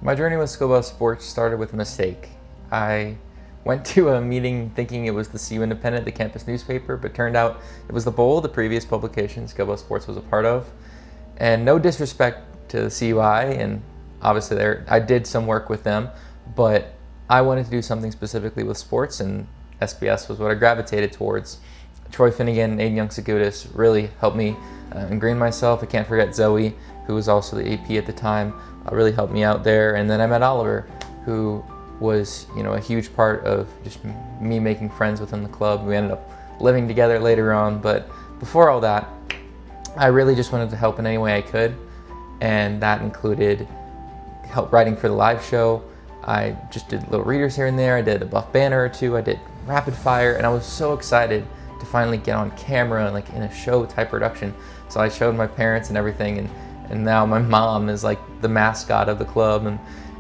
My journey with Sendoff Sports started with a mistake. I went to a meeting thinking it was the CU Independent, the campus newspaper, but turned out it was the Bowl, the previous publication Sendoff Sports was a part of. And no disrespect to the CUI, and obviously I did some work with them, but I wanted to do something specifically with sports, and SBS was what I gravitated towards. Troy Finnegan and Aiden Young-Segutis really helped me ingrain myself. I can't forget Zoe, who was also the AP at the time, really helped me out there. And then I met Oliver, who was a huge part of just me making friends within the club. We ended up living together later on, but before all that, I really just wanted to help in any way I could, and that included help writing for the live show. I just did little readers here and there. I did a buff banner or two. I did rapid fire, and I was so excited to finally get on camera, like in a show type production. So I showed my parents and everything, and now my mom is like the mascot of the club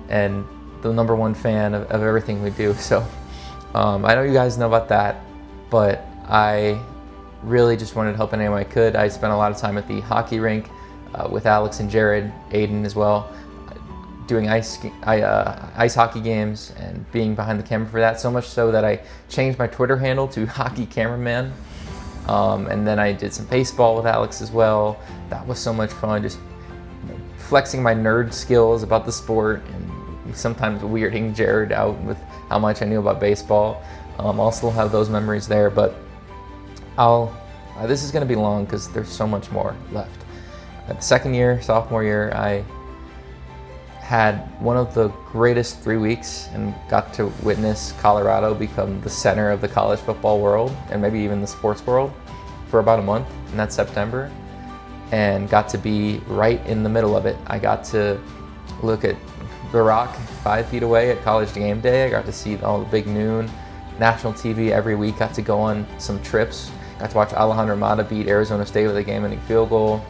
and the #1 fan of everything we do. So I know you guys know about that, but I really just wanted to help in any way I could. I spent a lot of time at the hockey rink with Alex and Jared, Aiden as well, doing ice hockey games and being behind the camera for that, so much so that I changed my Twitter handle to Hockey Cameraman. And then I did some baseball with Alex as well. That was so much fun, just flexing my nerd skills about the sport and sometimes weirding Jared out with how much I knew about baseball. I'll still have those memories there, but this is going to be long because there's so much more left. The second year, sophomore year, I had one of the greatest 3 weeks and got to witness Colorado become the center of the college football world and maybe even the sports world for about a month in that September, and got to be right in the middle of it. I got to look at the Rock 5 feet away at college game day. I got to see all the big noon, national TV every week, got to go on some trips, got to watch Alejandro Mata beat Arizona State with a game-winning field goal,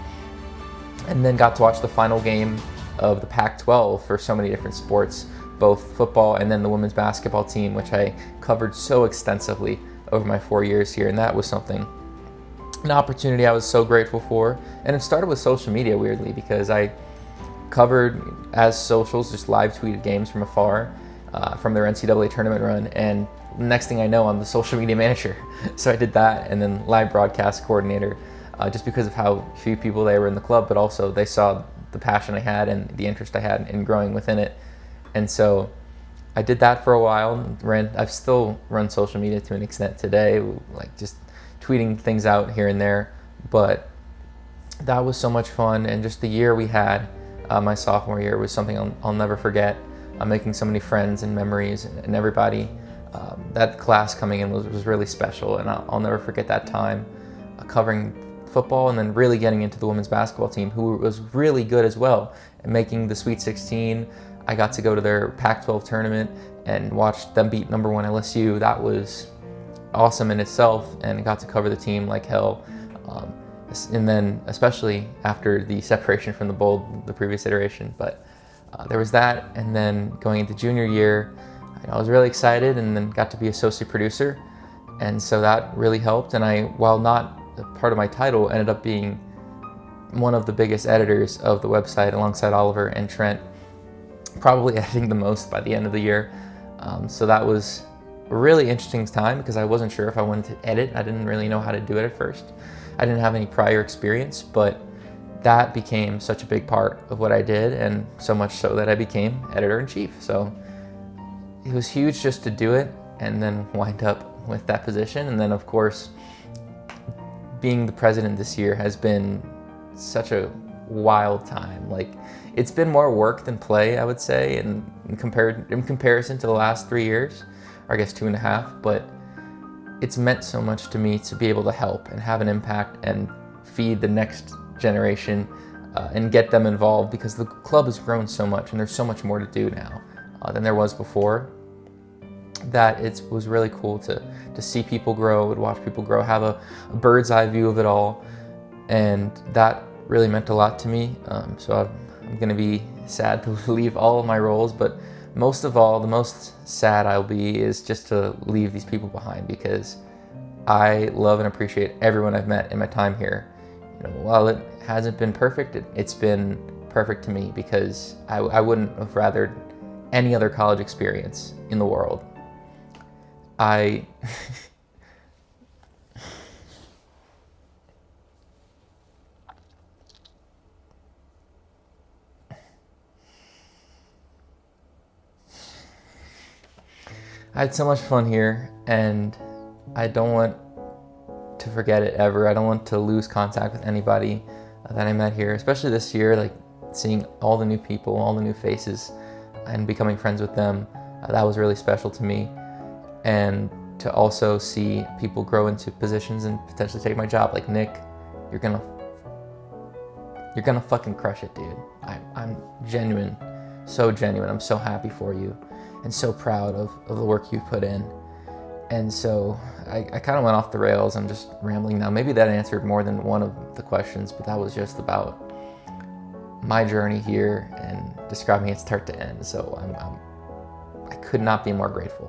and then got to watch the final game of the Pac-12 for so many different sports, both football and then the women's basketball team, which I covered so extensively over my 4 years here. And that was an opportunity I was so grateful for. And it started with social media, weirdly, because I covered as socials, just live tweeted games from afar from their NCAA tournament run. And next thing I know, I'm the social media manager. So I did that, and then live broadcast coordinator, just because of how few people they were in the club, but also they saw the passion I had and the interest I had in growing within it. And so I did that for a while. I've still run social media to an extent today, like just tweeting things out here and there. But that was so much fun, and just the year we had, my sophomore year, was something I'll never forget. I'm making so many friends and memories, and everybody. That class coming in was really special, and I'll never forget that time covering football and then really getting into the women's basketball team, who was really good as well, and making the Sweet 16. I got to go to their Pac-12 tournament and watch them beat #1 LSU. That was awesome in itself, and got to cover the team like hell. And then especially after the separation from the bowl, the previous iteration. But there was that, and then going into junior year, I was really excited, and then got to be associate producer, and so that really helped. And I, while not part of my title, ended up being one of the biggest editors of the website alongside Oliver and Trent, probably editing the most by the end of the year. So that was a really interesting time because I wasn't sure if I wanted to edit. I didn't really know how to do it at first. I didn't have any prior experience, but that became such a big part of what I did, and so much so that I became editor-in-chief. So it was huge just to do it and then wind up with that position. And then of course, being the president this year has been such a wild time. Like, it's been more work than play, I would say, in comparison to the last 3 years, or I guess 2.5, but it's meant so much to me to be able to help and have an impact and feed the next generation and get them involved, because the club has grown so much and there's so much more to do now than there was before, that it was really cool to see people grow and watch people grow, have a bird's eye view of it all, and that really meant a lot to me. So I'm going to be sad to leave all of my roles, but most of all, the most sad I'll be is just to leave these people behind, because I love and appreciate everyone I've met in my time here. While it hasn't been perfect, it's been perfect to me, because I wouldn't have rathered any other college experience in the world. I had so much fun here, and I don't want to forget it ever. I don't want to lose contact with anybody that I met here, especially this year, like seeing all the new people, all the new faces, and becoming friends with them. That was really special to me. And to also see people grow into positions and potentially take my job. Like, Nick, you're gonna fucking crush it, dude. I'm genuine so genuine. I'm so happy for you and so proud of the work you've put in. And so I kind of went off the rails. I'm just rambling now. Maybe that answered more than one of the questions, but that was just about my journey here and describing it start to end. So I could not be more grateful.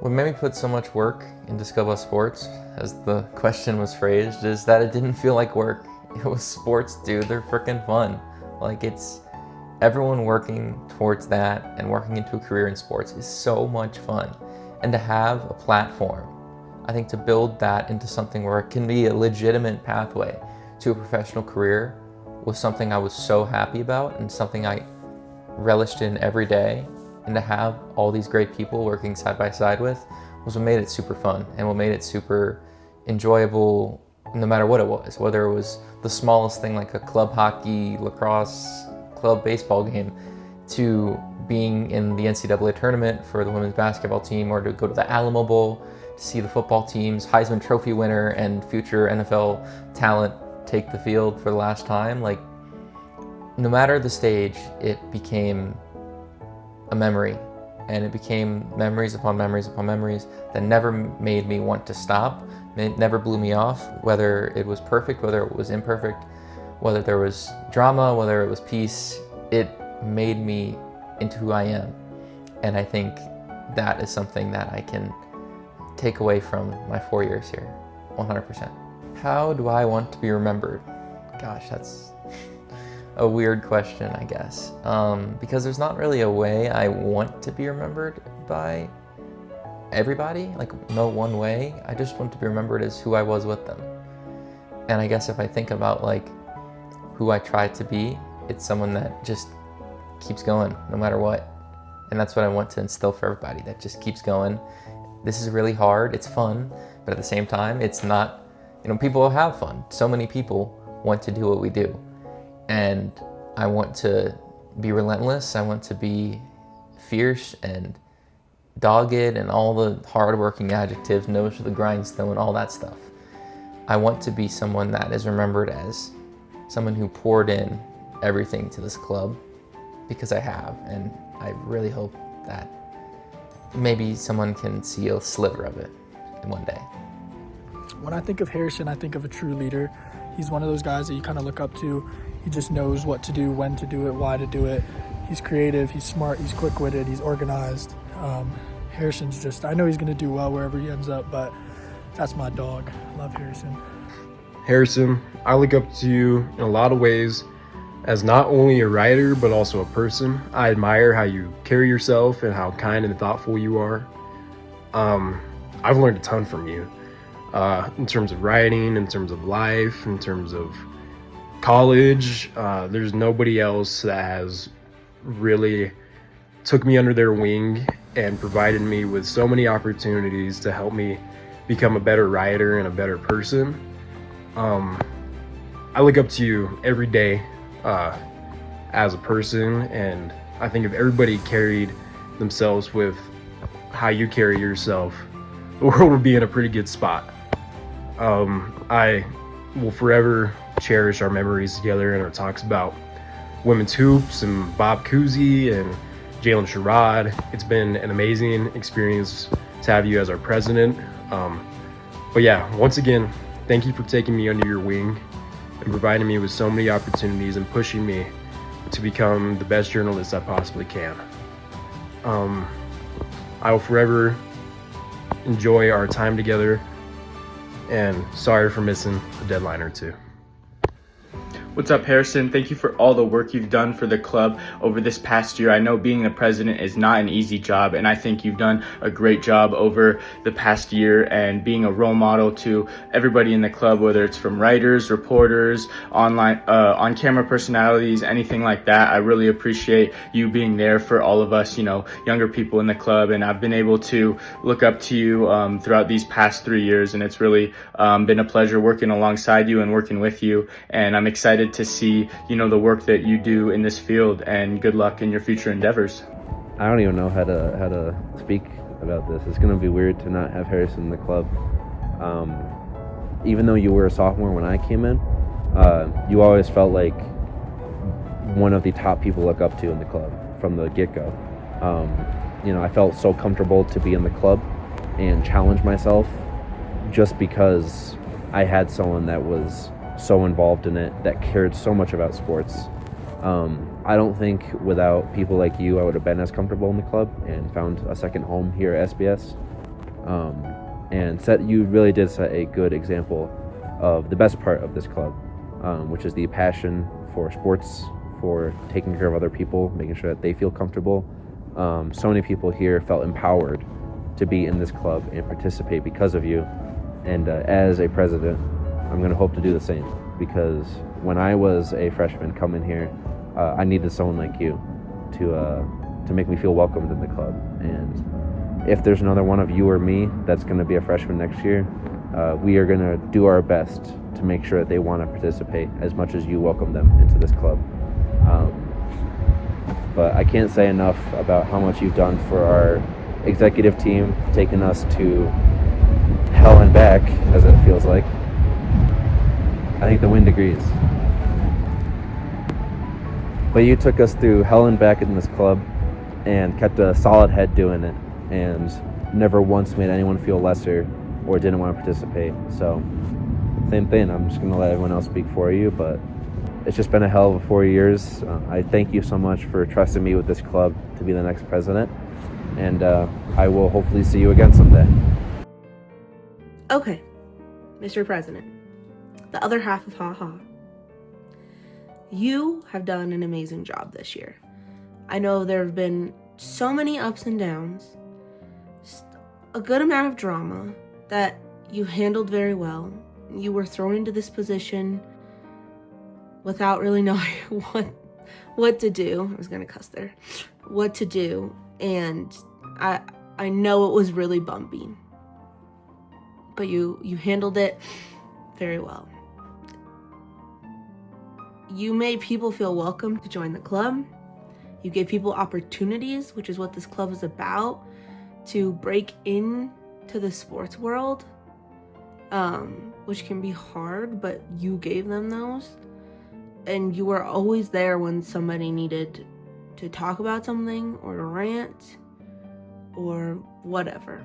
What made me put so much work into Scuba Sports, as the question was phrased, is that it didn't feel like work. It was sports, dude. They're freaking fun. Like, it's everyone working towards that and working into a career in sports is so much fun. And to have a platform, I think to build that into something where it can be a legitimate pathway to a professional career was something I was so happy about and something I relished in every day. And to have all these great people working side by side with was what made it super fun and what made it super enjoyable no matter what it was, whether it was the smallest thing like a club hockey, lacrosse, club baseball game, to being in the NCAA tournament for the women's basketball team, or to go to the Alamo Bowl to see the football team's Heisman Trophy winner and future NFL talent take the field for the last time. Like, no matter the stage, it became a memory, and it became memories upon memories upon memories that never made me want to stop. It never blew me off, whether it was perfect, whether it was imperfect, whether there was drama, whether it was peace. It made me into who I am. And I think that is something that I can take away from my 4 years here, 100%. How do I want to be remembered? Gosh, that's a weird question, I guess. Because there's not really a way I want to be remembered by everybody, like no one way. I just want to be remembered as who I was with them. And I guess if I think about like who I try to be, it's someone that just keeps going no matter what. And that's what I want to instill for everybody, that just keeps going. This is really hard, it's fun, but at the same time, it's not, people have fun. So many people want to do what we do. And I want to be relentless, I want to be fierce and dogged and all the hard-working adjectives, nose to the grindstone, all that stuff. I want to be someone that is remembered as someone who poured in everything to this club, because I have, and I really hope that maybe someone can see a sliver of it in one day. When I think of Harrison, I think of a true leader. He's one of those guys that you kind of look up to. He just knows what to do, when to do it, why to do it. He's creative, he's smart, he's quick-witted, he's organized. Harrison's just, I know he's going to do well wherever he ends up, but that's my dog. I love Harrison. Harrison, I look up to you in a lot of ways as not only a writer, but also a person. I admire how you carry yourself and how kind and thoughtful you are. I've learned a ton from you in terms of writing, in terms of life, in terms of college. There's nobody else that has really took me under their wing and provided me with so many opportunities to help me become a better writer and a better person. I look up to you every day as a person, and I think if everybody carried themselves with how you carry yourself, the world would be in a pretty good spot. I will forever cherish our memories together and our talks about women's hoops and Bob Cousy and Jalen Sherrod. It's been an amazing experience to have you as our president. But yeah, once again, thank you for taking me under your wing and providing me with so many opportunities and pushing me to become the best journalist I possibly can. I will forever enjoy our time together, and sorry for missing a deadline or two. What's up, Harrison? Thank you for all the work you've done for the club over this past year. I know being the president is not an easy job, and I think you've done a great job over the past year and being a role model to everybody in the club, whether it's from writers, reporters, online, on-camera personalities, anything like that. I really appreciate you being there for all of us, younger people in the club, and I've been able to look up to you throughout these past 3 years, and it's really been a pleasure working alongside you and working with you, and I'm excited to see, the work that you do in this field, and good luck in your future endeavors. I don't even know how to speak about this. It's going to be weird to not have Harrison in the club. Even though you were a sophomore when I came in, you always felt like one of the top people to look up to in the club from the get-go. I felt so comfortable to be in the club and challenge myself just because I had someone that was so involved in it, that cared so much about sports. I don't think without people like you, I would have been as comfortable in the club and found a second home here at SBS. You really did set a good example of the best part of this club, which is the passion for sports, for taking care of other people, making sure that they feel comfortable. So many people here felt empowered to be in this club and participate because of you. And as a president, I'm going to hope to do the same, because when I was a freshman coming here, I needed someone like you to make me feel welcomed in the club. And if there's another one of you or me that's going to be a freshman next year, we are going to do our best to make sure that they want to participate as much as you welcome them into this club. But I can't say enough about how much you've done for our executive team, taking us to hell and back, as it feels like. I think the wind agrees. But you took us through hell and back in this club and kept a solid head doing it, and never once made anyone feel lesser or didn't want to participate. So, same thing. I'm just going to let everyone else speak for you, but it's just been a hell of 4 years. I thank you so much for trusting me with this club to be the next president, and I will hopefully see you again someday. Okay, Mr. President, the other half of Ha Ha. You have done an amazing job this year. I know there have been so many ups and downs, a good amount of drama that you handled very well. You were thrown into this position without really knowing what to do. I was gonna cuss there. What to do, and I know it was really bumpy, but you handled it very well. You made people feel welcome to join the club. You gave people opportunities, which is what this club is about, to break into the sports world, which can be hard, but you gave them those. And you were always there when somebody needed to talk about something or to rant or whatever.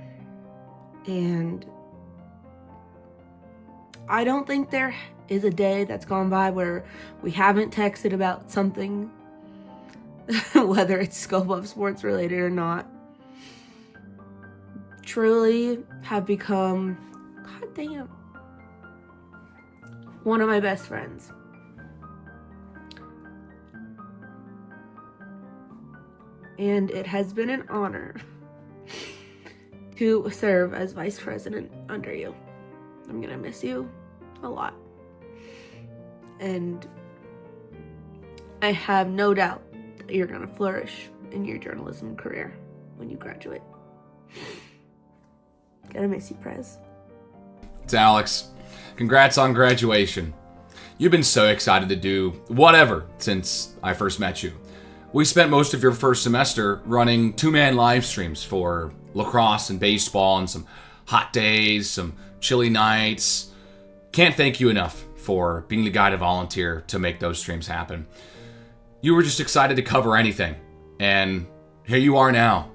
And I don't think there is a day that's gone by where we haven't texted about something, whether it's Scope Up Sports related or not. Truly have become, goddamn, one of my best friends. And it has been an honor to serve as vice president under you. I'm gonna miss you a lot. And I have no doubt that you're gonna flourish in your journalism career when you graduate. Gonna miss you, Prez. It's Alex. Congrats on graduation. You've been so excited to do whatever since I first met you. We spent most of your first semester running 2-man live streams for lacrosse and baseball, and some hot days, some chilly nights. Can't thank you enough for being the guy to volunteer to make those streams happen. You were just excited to cover anything, and here you are now,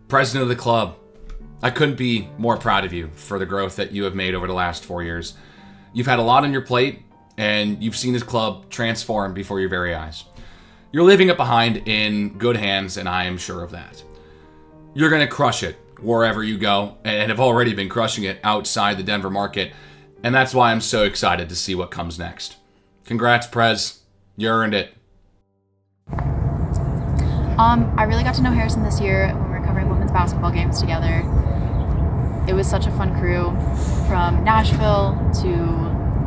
president of the club. I couldn't be more proud of you for the growth that you have made over the last 4 years. You've had a lot on your plate, and you've seen this club transform before your very eyes. You're leaving it behind in good hands, and I am sure of that. You're going to crush it wherever you go, and have already been crushing it outside the Denver market, and that's why I'm so excited to see what comes next. Congrats, Prez. You earned it. I really got to know Harrison this year when we were covering women's basketball games together. It was such a fun crew, from Nashville to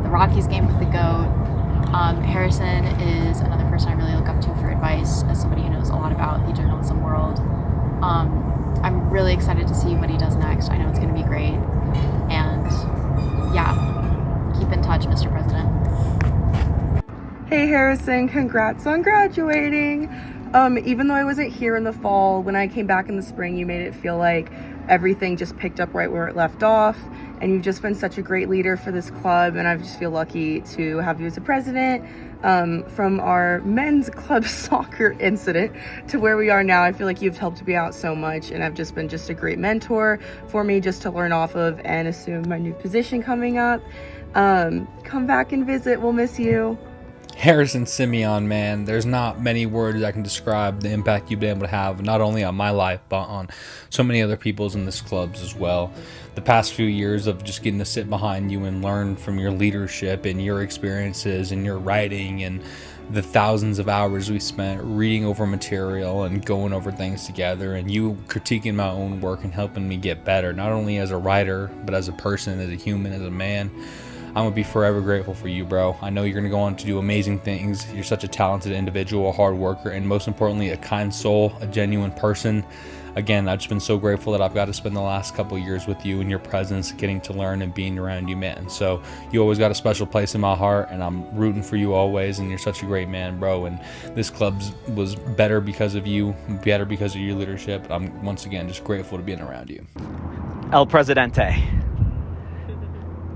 the Rockies game with the GOAT. Harrison is another person I really look up to for advice, as somebody who knows a lot about the journalism world. I'm really excited to see what he does next. I know it's going to be great. And yeah, keep in touch, Mr. President. Hey Harrison, congrats on graduating. Even though I wasn't here in the fall, when I came back in the spring, you made it feel like everything just picked up right where it left off. and you've just been such a great leader for this club, and I just feel lucky to have you as a president. From our men's club soccer incident to where we are now, I feel like you've helped me out so much, and I've just been just a great mentor for me just to learn off of and assume my new position coming up. Come back and visit. We'll miss you. Harrison Simeon, man, there's not many words that can describe the impact you've been able to have, not only on my life, but on so many other people's in this clubs as well. The past few years of just getting to sit behind you and learn from your leadership and your experiences and your writing, and the thousands of hours we spent reading over material and going over things together, and you critiquing my own work and helping me get better, not only as a writer, but as a person, as a human, as a man. I'm going to be forever grateful for you, bro. I know you're going to go on to do amazing things. You're such a talented individual, a hard worker, and most importantly, a kind soul, a genuine person. Again, I've just been so grateful that I've got to spend the last couple of years with you in your presence, getting to learn and being around you, man. So you always got a special place in my heart, and I'm rooting for you always, and you're such a great man, bro. And this club was better because of you, better because of your leadership. I'm, once again, just grateful to being around you. El Presidente.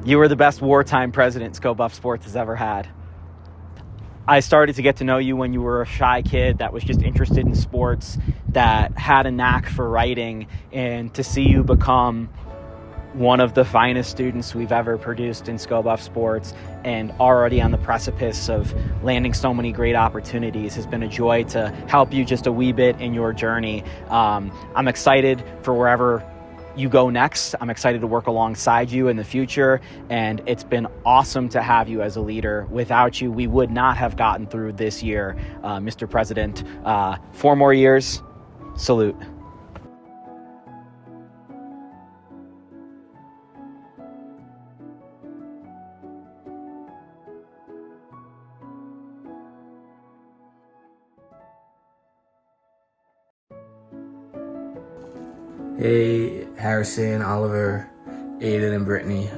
You were the best wartime president Scobuff Sports has ever had. I started to get to know you when you were a shy kid that was just interested in sports, that had a knack for writing, and to see you become one of the finest students we've ever produced in Scobuff Sports and already on the precipice of landing so many great opportunities has been a joy to help you just a wee bit in your journey. I'm excited for wherever you go next. I'm excited to work alongside you in the future, and it's been awesome to have you as a leader. Without you, we would not have gotten through this year, Mr. President. 4 more years. Salute. Hey, Harrison, Oliver, Aiden, and Brittany.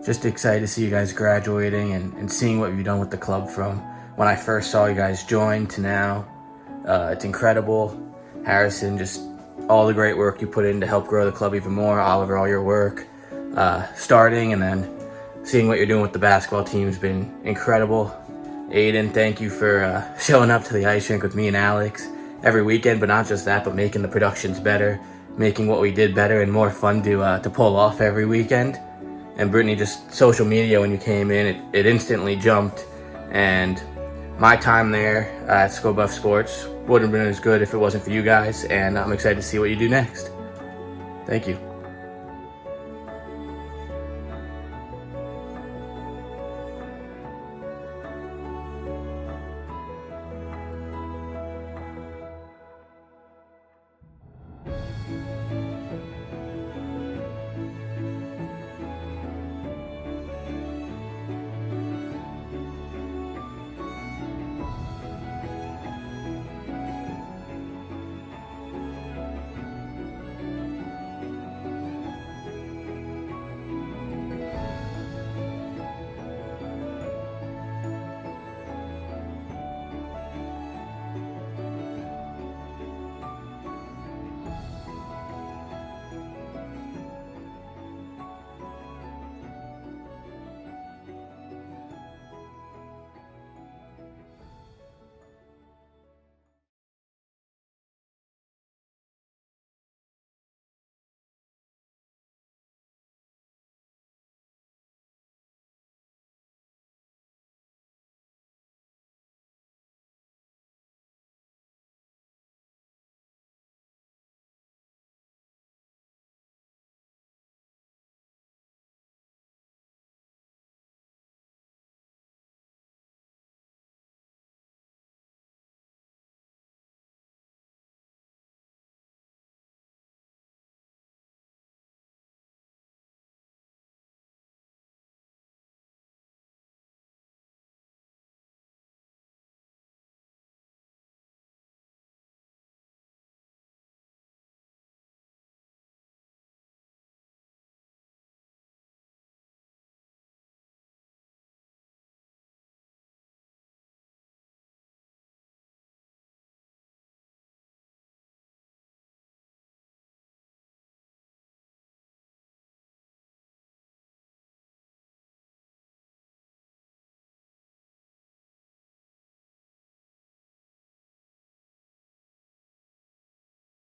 Just excited to see you guys graduating and seeing what you've done with the club from when I first saw you guys join to now. It's incredible. Harrison, just all the great work you put in to help grow the club even more. Oliver, all your work starting and then seeing what you're doing with the basketball team has been incredible. Aiden, thank you for showing up to the ice rink with me and Alex every weekend, but not just that, but making the productions better, making what we did better and more fun to pull off every weekend. And Brittany, just social media, when you came in, it instantly jumped, and my time there at Scobuff Sports wouldn't have been as good if it wasn't for you guys, and I'm excited to see what you do next. Thank you.